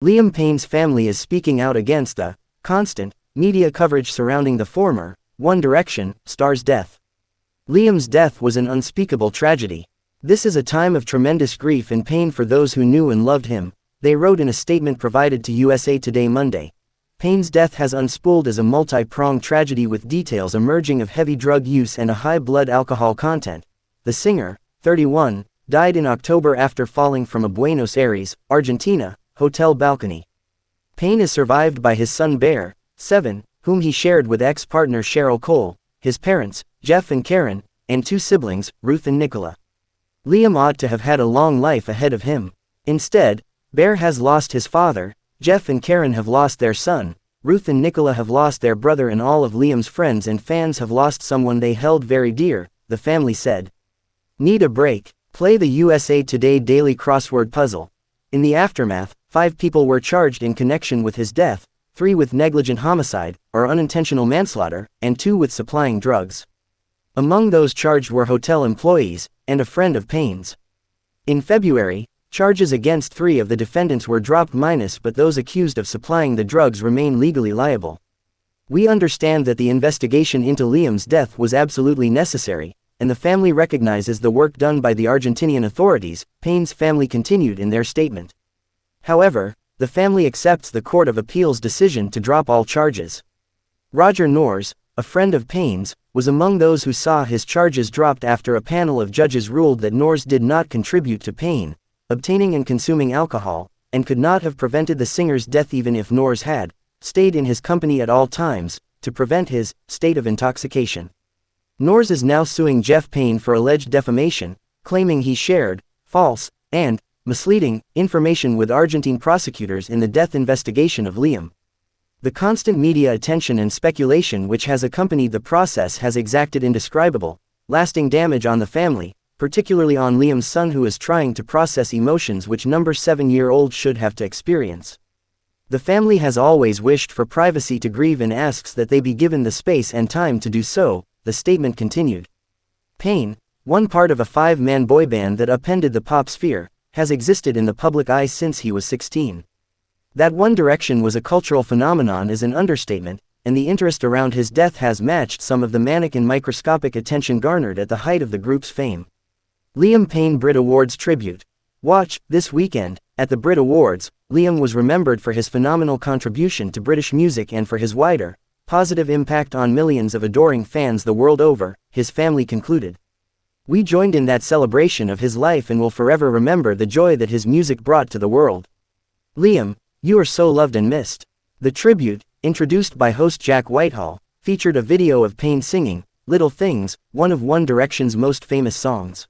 Liam Payne's family is speaking out against the constant media coverage surrounding the former One Direction star's death. Liam's death was an unspeakable tragedy. This is a time of tremendous grief and pain for those who knew and loved him, they wrote in a statement provided to USA Today Monday. Payne's death has unspooled as a multi-pronged tragedy with details emerging of heavy drug use and a high blood alcohol content. The singer, 31, died in October after falling from a Buenos Aires, Argentina, hotel balcony. Payne is survived by his son Bear, 7, whom he shared with ex-partner Cheryl Cole, his parents, Jeff and Karen, and 2 siblings, Ruth and Nicola. Liam ought to have had a long life ahead of him. Instead, Bear has lost his father, Jeff and Karen have lost their son, Ruth and Nicola have lost their brother, and all of Liam's friends and fans have lost someone they held very dear, the family said. Need a break? Play the USA Today Daily Crossword Puzzle. In the aftermath, 5 people were charged in connection with his death, 3 with negligent homicide, or unintentional manslaughter, and 2 with supplying drugs. Among those charged were hotel employees, and a friend of Payne's. In February, charges against 3 of the defendants were dropped, but those accused of supplying the drugs remain legally liable. We understand that the investigation into Liam's death was absolutely necessary, and the family recognizes the work done by the Argentinian authorities, Payne's family continued in their statement. However, the family accepts the Court of Appeal's decision to drop all charges. Roger Norris, a friend of Payne's, was among those who saw his charges dropped after a panel of judges ruled that Norris did not contribute to Payne obtaining and consuming alcohol, and could not have prevented the singer's death even if Norris had stayed in his company at all times to prevent his state of intoxication. Norris is now suing Jeff Payne for alleged defamation, claiming he shared false and misleading information with Argentine prosecutors in the death investigation of Liam. The constant media attention and speculation which has accompanied the process has exacted indescribable, lasting damage on the family, particularly on Liam's son, who is trying to process emotions which number 7-year-olds should have to experience. The family has always wished for privacy to grieve and asks that they be given the space and time to do so, the statement continued. Payne, one part of a 5-man boy band that upended the pop sphere, has existed in the public eye since he was 16. That One Direction was a cultural phenomenon is an understatement, and the interest around his death has matched some of the manic and microscopic attention garnered at the height of the group's fame. Liam Payne Brit Awards Tribute. Watch, this weekend, at the Brit Awards, Liam was remembered for his phenomenal contribution to British music and for his wider, positive impact on millions of adoring fans the world over, his family concluded. We joined in that celebration of his life and will forever remember the joy that his music brought to the world. Liam, you are so loved and missed. The tribute, introduced by host Jack Whitehall, featured a video of Payne singing Little Things, one of One Direction's most famous songs.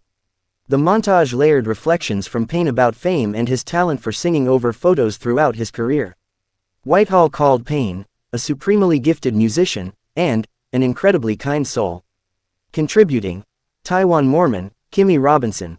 The montage layered reflections from Payne about fame and his talent for singing over photos throughout his career. Whitehall called Payne a supremely gifted musician and an incredibly kind soul. Contributing, Taiwan Mormon, Kimmy Robinson.